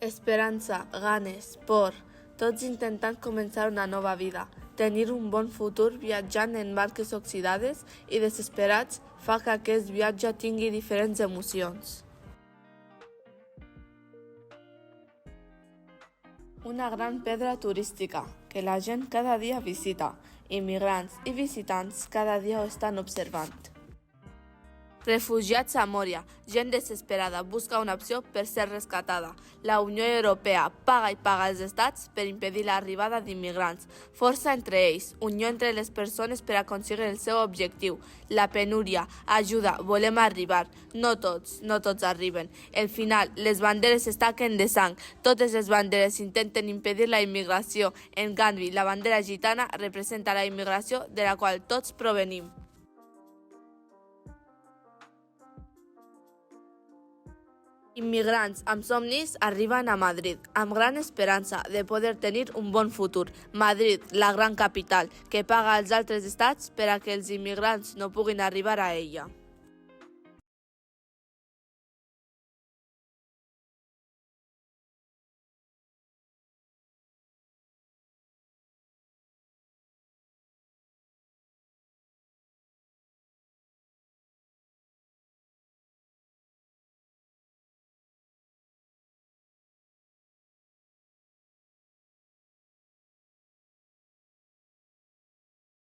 Esperança, ganes, por, tots intentant començar una nova vida, tenir un bon futur viatjant en barques oxidades i desesperats fa que aquest viatge tingui diferents emocions. Una gran pedra turística que la gent cada dia visita, immigrants i visitants cada dia ho estan observant. Refugiats a Mòria, gent desesperada, busca una opció per ser rescatada. La Unió Europea paga i paga als estats per impedir l'arribada d'immigrants. Força entre ells, unió entre les persones per aconseguir el seu objectiu. La penúria, ajuda, volem arribar. No tots arriben. Al final, les banderes es taquen de sang. Totes les banderes intenten impedir la immigració. En canvi, la bandera gitana representa la immigració de la qual tots provenim. Immigrants amb somnis arriben a Madrid, amb gran esperança de poder tenir un bon futur. Madrid, la gran capital, que paga als altres estats per a que els immigrants no puguin arribar a ella.